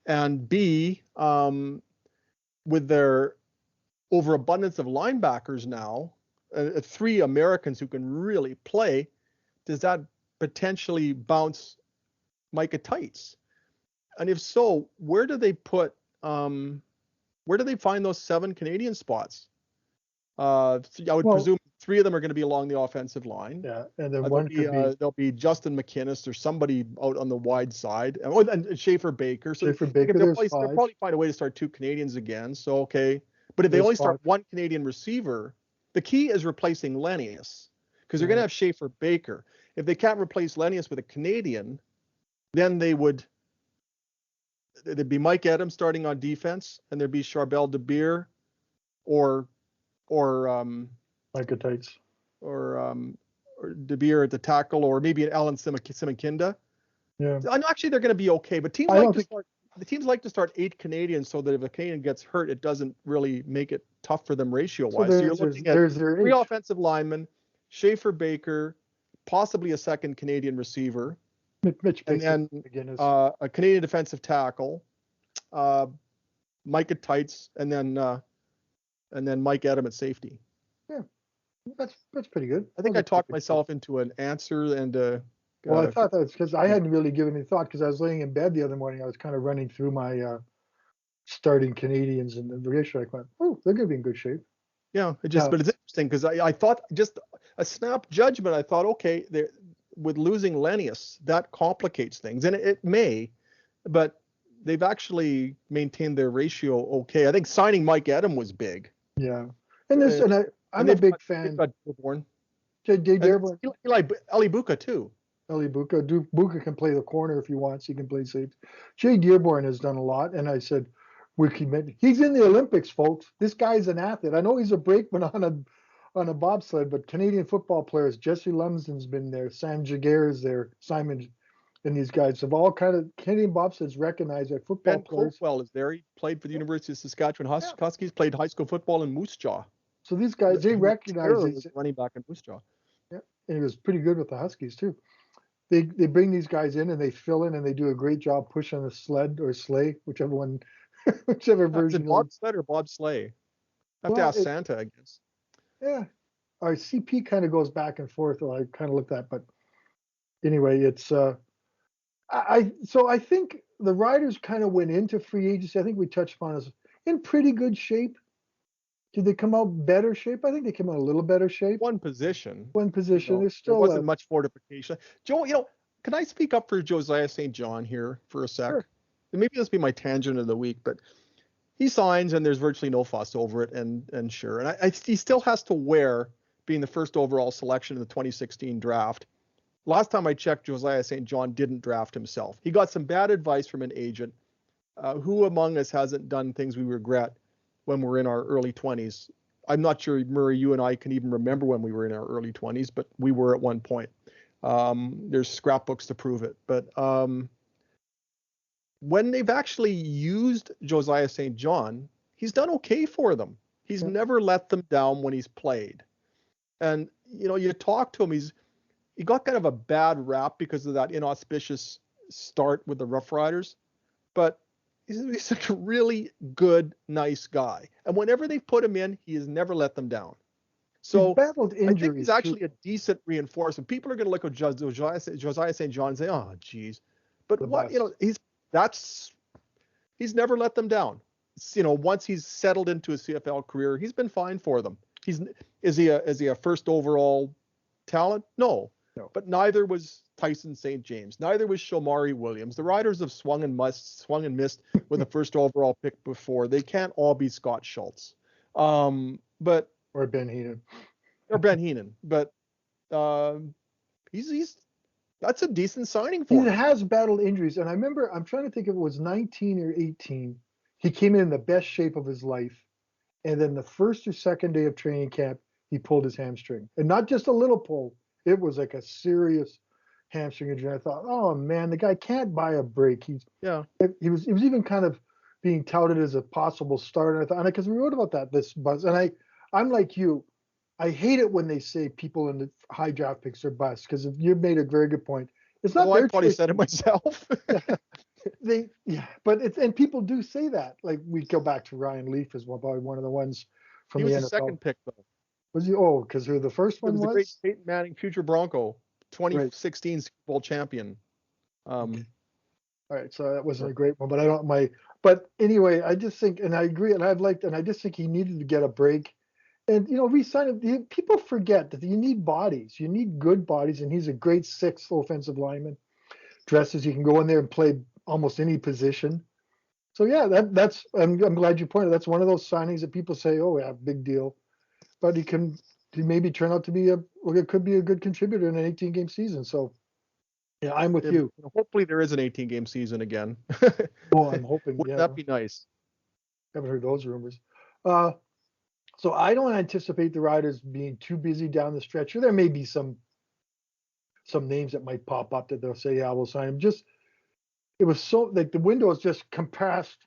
And B, with their overabundance of linebackers now, 3 Americans who can really play, does that potentially bounce Micah Tights? And if so, where do they put where do they find those 7 Canadian spots? I would presume 3 of them are going to be along the offensive line. Yeah, and then one could be there'll be Justin McInnes or somebody out on the wide side. Oh, and Schaefer Baker. So Schaefer Baker. They'll probably find a way to start 2 Canadians again. So okay, but if they only start 1 Canadian receiver, the key is replacing Lennius because they're going to have Schaefer Baker. If they can't replace Lennius with a Canadian, then there'd be Mike Adams starting on defense, and there'd be Charbel DeBeer or Micah Tights or DeBeer at the tackle, or maybe an Alan Simikinda. Yeah. And actually, they're going to be okay. But teams like to start 8 Canadians so that if a Canadian gets hurt, it doesn't really make it tough for them ratio-wise. So you're looking at 3 offensive linemen, Schaefer Baker, possibly a second Canadian receiver, Mitch and then a Canadian defensive tackle, Micah Tights, and then Mike Adam at safety. Yeah, that's pretty good. I think I talked myself into an answer and. Well, I thought that's because I hadn't really given any thought because I was laying in bed the other morning. I was kind of running through my starting Canadians and the ratio. I went, oh, they're going to be in good shape. Yeah, but it's interesting because I thought just a snap judgment. I thought, okay, with losing Lennius, that complicates things, and it may, but they've actually maintained their ratio okay. I think signing Mike Adam was big. Yeah, and I'm a big fan. Jay Dearborn, Eli Buka too. Eli Buka. Buka can play the corner if he wants. He can play safety. Jay Dearborn has done a lot, and I said, he's in the Olympics, folks. This guy's an athlete. I know he's a brakeman on a bobsled, but Canadian football players, Jesse Lumsden's been there, Sam Jaguar's there, Simon, and these guys have all kind of Canadian bobsleds recognized that football players. Ben Copewell is there. He played for the University of Saskatchewan Huskies, played high school football in Moose Jaw. So these guys, they recognize he's running back in Moose Jaw. Yeah, and he was pretty good with the Huskies too. They bring these guys in and they fill in and they do a great job pushing a sled or sleigh, whichever version. Bobsled or bobsleigh? I have to ask Santa, I guess. Yeah, our CP kind of goes back and forth. Well, I kind of looked at, but anyway, it's I think the Riders kind of went into free agency. I think we touched upon this in pretty good shape. Did they come out better shape? I think they came out a little better shape. One position. There's still there wasn't much fortification. Joe, can I speak up for Josiah St. John here for a sec? Sure. And maybe this will be my tangent of the week, but he signs and there's virtually no fuss over it, and sure. And he still has to wear being the first overall selection in the 2016 draft. Last time I checked, Josiah St. John didn't draft himself. He got some bad advice from an agent. Who among us hasn't done things we regret when we're in our early 20s? I'm not sure, Murray, you and I can even remember when we were in our early 20s, but we were at one point. There's scrapbooks to prove it. But when they've actually used Josiah St. John, he's done okay for them. He's never let them down when he's played. And, you talk to him, he got kind of a bad rap because of that inauspicious start with the Rough Riders. But he's a really good, nice guy. And whenever they put him in, he has never let them down. So I think he's actually a decent reinforcement. People are going to look at Josiah St. John and say, oh, geez. But he's never let them down. Once he's settled into his CFL career, he's been fine for them. Is he a first overall talent? No. But neither was Tyson St. James. Neither was Shomari Williams. The Riders have swung and missed with a first overall pick before. They can't all be Scott Schultz. Or Ben Heenan. But he's that's a decent signing for him. He has battled injuries, and I remember, I'm trying to think if it was 19 or 18. He came in the best shape of his life, and then the first or second day of training camp, he pulled his hamstring, and not just a little pull. It was like a serious hamstring injury. I thought, oh man, the guy can't buy a break. He was even kind of being touted as a possible starter. I thought, because we wrote about this buzz, and I'm like you, I hate it when they say people in the high draft picks are bust, because you made a very good point. It's not. I probably said it myself. But and people do say that. Like we go back to Ryan Leaf as well, probably one of the ones from the NFL. He was the second pick though. Was he? Oh, because who the first one was? The great Peyton Manning, future Bronco. Right. 2016 Super Bowl champion. Okay. All right, so that wasn't a great one, but I don't but anyway, I just think, and I agree, and I just think he needed to get a break. And re-sign him. People forget that you need bodies. You need good bodies, and he's a great sixth offensive lineman. Dresses, you can go in there and play almost any position. So yeah, that's I'm glad you pointed. That's one of those signings that people say, oh yeah, big deal. But he maybe turn out to be it could be a good contributor in an 18-game season. So yeah, I'm with you. Hopefully there is an 18-game season again. Oh, I'm hoping. Wouldn't Yeah, that be nice? haven't heard those rumors. So I don't anticipate the Riders being too busy down the stretch. Or there may be some names that might pop up that they'll say, yeah, we'll sign him. Just it was so like the window is just compacted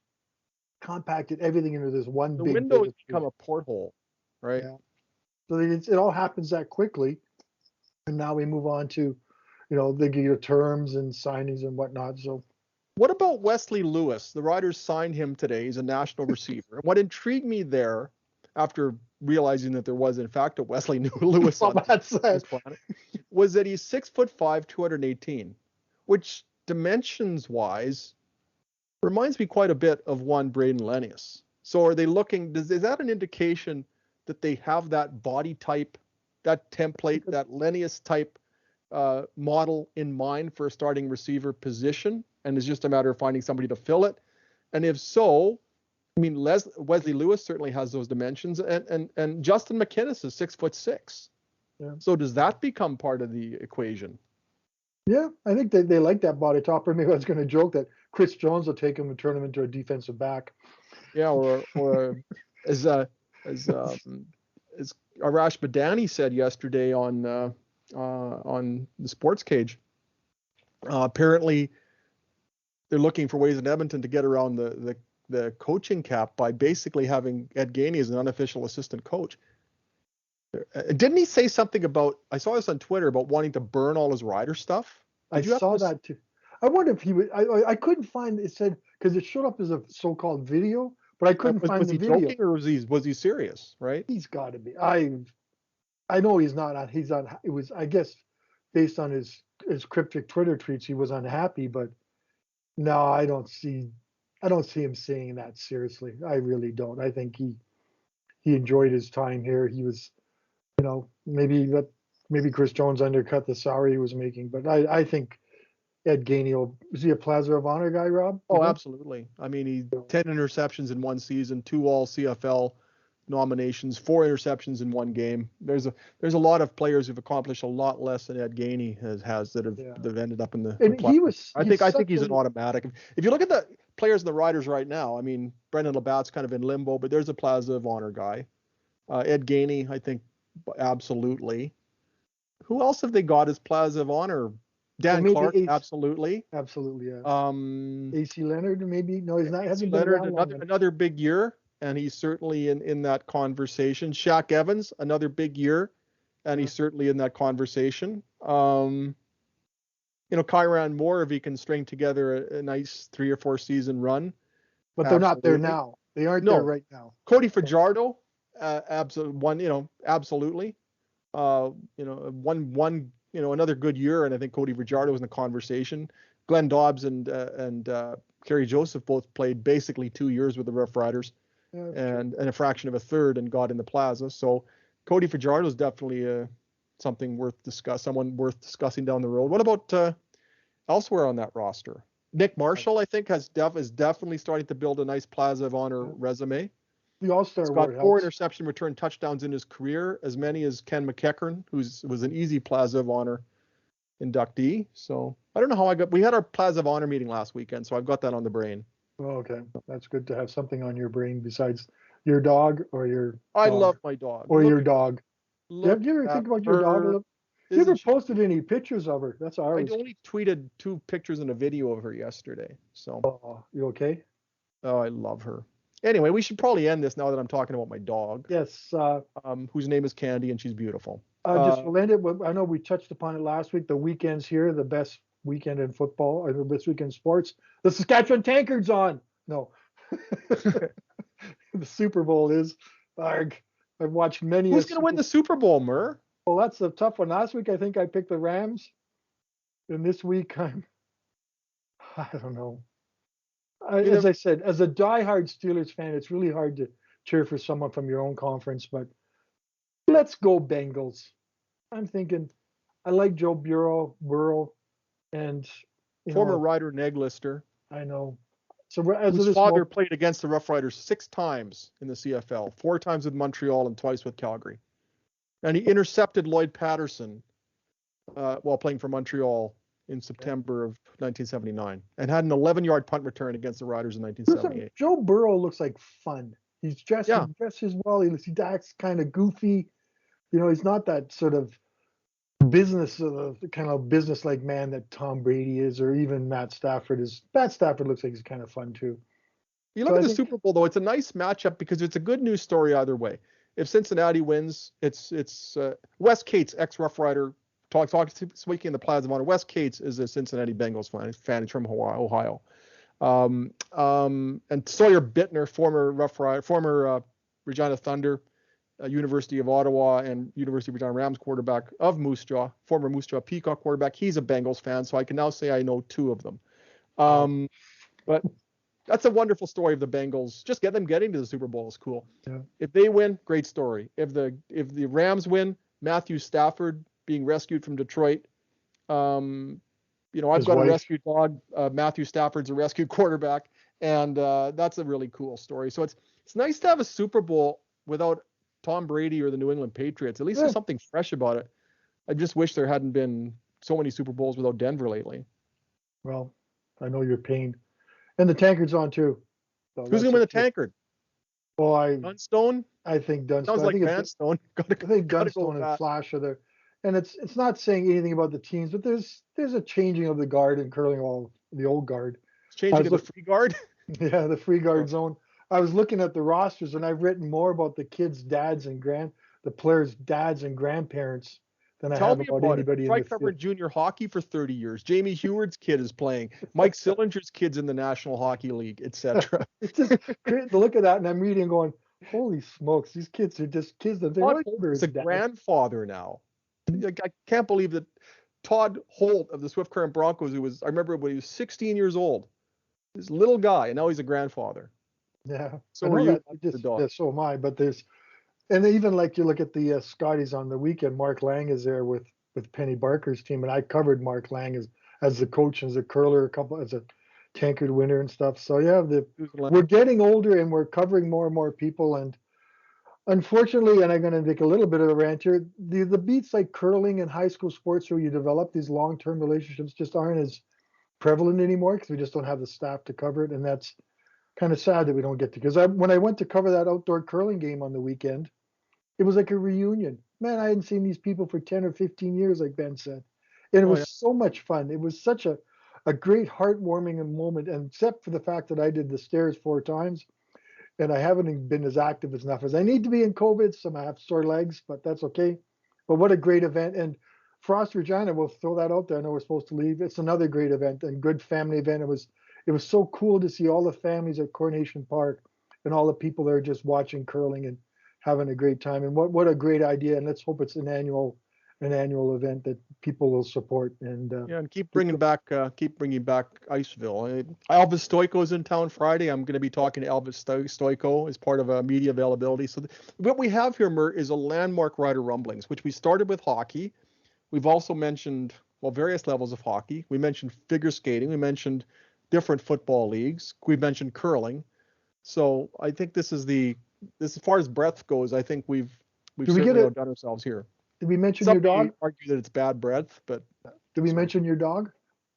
everything into this one The big window bit has of become a porthole, right? yeah. So it all happens that quickly, and now we move on to, the terms and signings and whatnot. So What about Wesley Lewis? The Riders signed him today. He's a national receiver. What intrigued me there, after realizing that there was in fact a Wesley Lewis on this planet, was that he's 6'5", 218, which dimensions-wise reminds me quite a bit of one Braden Lennius. So are they looking? Is that an indication that they have that body type, that template, that Lennius type model in mind for a starting receiver position, and it's just a matter of finding somebody to fill it? And if so, I mean, Wesley Lewis certainly has those dimensions, and Justin McInnis is 6'6". yeah. So does that become part of the equation? Yeah, I think they like that body topper. Maybe I was going to joke that Chris Jones will take him and turn him into a defensive back. Yeah, or as Arash Badani said yesterday on the Sports Cage, apparently they're looking for ways in Edmonton to get around the coaching cap by basically having Ed Gainey as an unofficial assistant coach. Didn't he say something about? I saw this on Twitter about wanting to burn all his rider stuff. I saw that too. I wonder if he would. I couldn't find it said because it showed up as a so-called video, but I couldn't find was the he video. joking or was he serious? Right? He's got to be. I know he's not on. He's on. It was, I guess, based on his cryptic Twitter tweets, he was unhappy. But no, I don't see him saying that seriously. I really don't. I think he enjoyed his time here. He was, maybe Chris Jones undercut the salary he was making, but I think Ed Gainey is he a Plaza of Honor guy, Rob? Oh, absolutely. I mean, he 10 interceptions in one season, 2 all CFL nominations, 4 interceptions in one game. There's a lot of players who've accomplished a lot less than Ed Gainey has that have ended up in the. And I think he's an automatic. If you look at the players in the Riders right now, I mean, Brendan Labatt's kind of in limbo, but there's a Plaza of Honor guy. Ed Gainey, I think, absolutely. Who else have they got as Plaza of Honor? Dan Clark, absolutely. Absolutely, yeah. AC Leonard, maybe? No, he's not. Hasn't been Leonard, around another big year, and he's certainly in that conversation. Shaq Evans, another big year, and he's certainly in that conversation. Kyran Moore, if he can string together a nice 3 or 4 season run. But they're not there now. They aren't there right now. Cody Fajardo, absolutely. Another good year, and I think Cody Fajardo was in the conversation. Glenn Dobbs and Kerry Joseph both played basically 2 years with the Rough Riders, and a fraction of a third, and got in the Plaza. So Cody Fajardo is definitely someone worth discussing down the road. What about elsewhere on that roster? Nick Marshall, I think, is definitely starting to build a nice Plaza of Honor resume. The All-Star He's got 4 interception return touchdowns in his career, as many as Ken McEachern, who was an easy Plaza of Honor inductee. So I don't know how we had our Plaza of Honor meeting last weekend, so I've got that on the brain. Oh, okay. That's good to have something on your brain besides your dog or your I love my dog. Or your dog. Do you ever think about your dog? You ever posted any pictures of her? That's ours. I only tweeted 2 pictures and a video of her yesterday. So you okay? Oh, I love her. Anyway, we should probably end this now that I'm talking about my dog. Yes. Whose name is Candy, and she's beautiful. We'll end it. I know we touched upon it last week. The weekend's here, the best weekend in football, or the best weekend in sports. The Saskatchewan Tankards on. No. The Super Bowl is. I've watched many. Who's going to win the Super Bowl, Murr? Well, that's a tough one. Last week, I think I picked the Rams. And this week, I don't know. mean, As I said, as a diehard Steelers fan, it's really hard to cheer for someone from your own conference, but let's go Bengals. I'm thinking I like Joe Burrow, and former Rider Neglister, I know. So as of whose this father moment, played against the Rough Riders 6 times in the CFL, 4 times with Montreal and twice with Calgary. And he intercepted Lloyd Patterson while playing for Montreal in September of 1979 and had an 11-yard punt return against the Riders in 1978. Joe Burrow looks like fun. He's dressed, Yeah. he dresses well. He acts kind of goofy. He's not that sort of kind of business-like man that Tom Brady is, or even Matt Stafford is. Matt Stafford looks like he's kind of fun too. You look at the Super Bowl, though, it's a nice matchup because it's a good news story either way. If Cincinnati wins, it's Wes Cates, ex-Rough Rider, speaking in the Plaza of Honor. Wes Cates is a Cincinnati Bengals fan from Ohio. And Sawyer Bittner, former Rough Rider, former Regina Thunder, University of Ottawa and University of Regina Rams quarterback of Moose Jaw, former Moose Jaw Peacock quarterback. He's a Bengals fan, so I can now say I know 2 of them. But that's a wonderful story of the Bengals. Just get them getting to the Super Bowl is cool. Yeah. If they win, great story. If the Rams win, Matthew Stafford being rescued from Detroit. I've got a rescue dog. Matthew Stafford's a rescue quarterback, and that's a really cool story. So it's nice to have a Super Bowl without Tom Brady or the New England Patriots. At least there's something fresh about it. I just wish there hadn't been so many Super Bowls without Denver lately. Well, I know your pain. And the Tankard's on too. So who's going to win the Tankard? Well, Dunstone? I think Dunstone. Sounds like Vanstone. I think Dunstone and Flash are there. And it's not saying anything about the teams, but there's a changing of the guard in curling, all the old guard. It's changing of the free guard? Yeah, the free guard zone. I was looking at the rosters, and I've written more about the kids' dads and the players' dads and grandparents than I have about anybody in the field. I covered junior hockey for 30 years. Jamie Heward's kid is playing. Mike Sillinger's kid's in the National Hockey League, etc. It's just great to look at that, and I'm reading going, holy smokes, these kids are just kids. They're older. He's a grandfather now. I can't believe that Todd Holt of the Swift Current Broncos, I remember when he was 16 years old, this little guy, and now he's a grandfather. Yeah. So are you. Yeah, so am I. But and even like you look at the Scotties on the weekend, Mark Lang is there with Penny Barker's team, and I covered Mark Lang as the coach, as a curler, as a Tankard winner and stuff. So yeah, we're getting older and we're covering more and more people, and unfortunately, and I'm going to make a little bit of a rant here, the beats like curling and high school sports where you develop these long-term relationships just aren't as prevalent anymore because we just don't have the staff to cover it, and that's kind of sad that we don't get to. Because when I went to cover that outdoor curling game on the weekend, it was like a reunion. Man, I hadn't seen these people for 10 or 15 years, like Ben said. And it was so much fun. It was such a great heartwarming moment. And except for the fact that I did the stairs 4 times, and I haven't been as active enough as I need to be in COVID, so I have sore legs, but that's okay. But what a great event. And Frost Regina, we'll throw that out there. I know we're supposed to leave. It's another great event and good family event. It was so cool to see all the families at Coronation Park and all the people there just watching curling and having a great time. And what a great idea. And let's hope it's an annual event that people will support. And and keep bringing back Iceville. Elvis Stoico's in town Friday. I'm going to be talking to Elvis Stoico as part of a media availability. So what we have here, Mert, is a landmark Rider Rumblings, which we started with hockey. We've also mentioned various levels of hockey. We mentioned figure skating. We mentioned different football leagues. We mentioned curling. So I think this as far as breadth goes, I think we've certainly outdone ourselves here. Did we mention your dog? Argue that it's bad breadth, but did we mention your dog?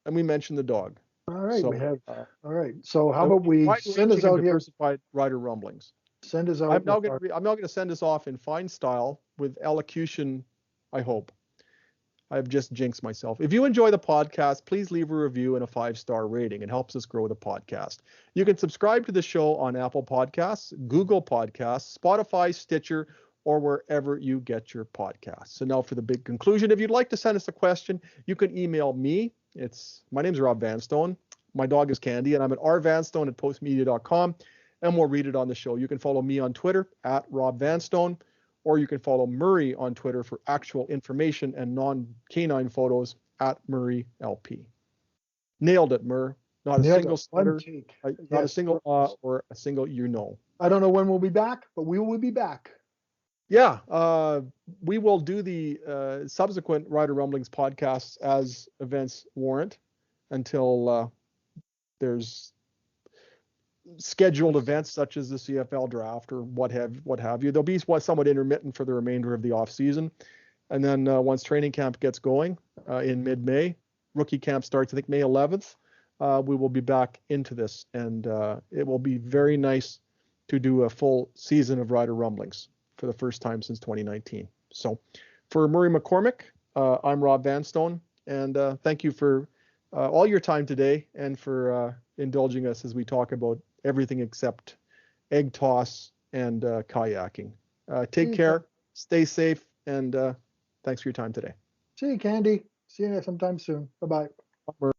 And we mentioned the dog. All right, we have. All right, so how about we send us out here? Diversified Rider Rumblings. Send us out. I'm now going to send us off in fine style with elocution. I hope. I've just jinxed myself. If you enjoy the podcast, please leave a review and a 5-star rating. It helps us grow the podcast. You can subscribe to the show on Apple Podcasts, Google Podcasts, Spotify, Stitcher, or wherever you get your podcasts. So now for the big conclusion, if you'd like to send us a question, you can email me. My name's Rob Vanstone. My dog is Candy, and I'm at rvanstone@postmedia.com, and we'll read it on the show. You can follow me on Twitter at Rob Vanstone, or you can follow Murray on Twitter for actual information and non-canine photos at Murray LP. Nailed it, Murr. Not a Nailed single it. One stutter, take. not a Yes. single or a single I don't know when we'll be back, but we will be back. Yeah, we will do the subsequent Rider Rumblings podcasts as events warrant until there's scheduled events such as the CFL draft or what have you. They'll be somewhat intermittent for the remainder of the off season, and then once training camp gets going in mid-May, rookie camp starts I think May 11th. We will be back into this, and it will be very nice to do a full season of Rider Rumblings for the first time since 2019. So for Murray McCormick, I'm Rob Vanstone, and thank you for all your time today and for indulging us as we talk about everything except egg toss and kayaking. Take care, stay safe, and thanks for your time today. See you, Candy. See you sometime soon. Bye-bye.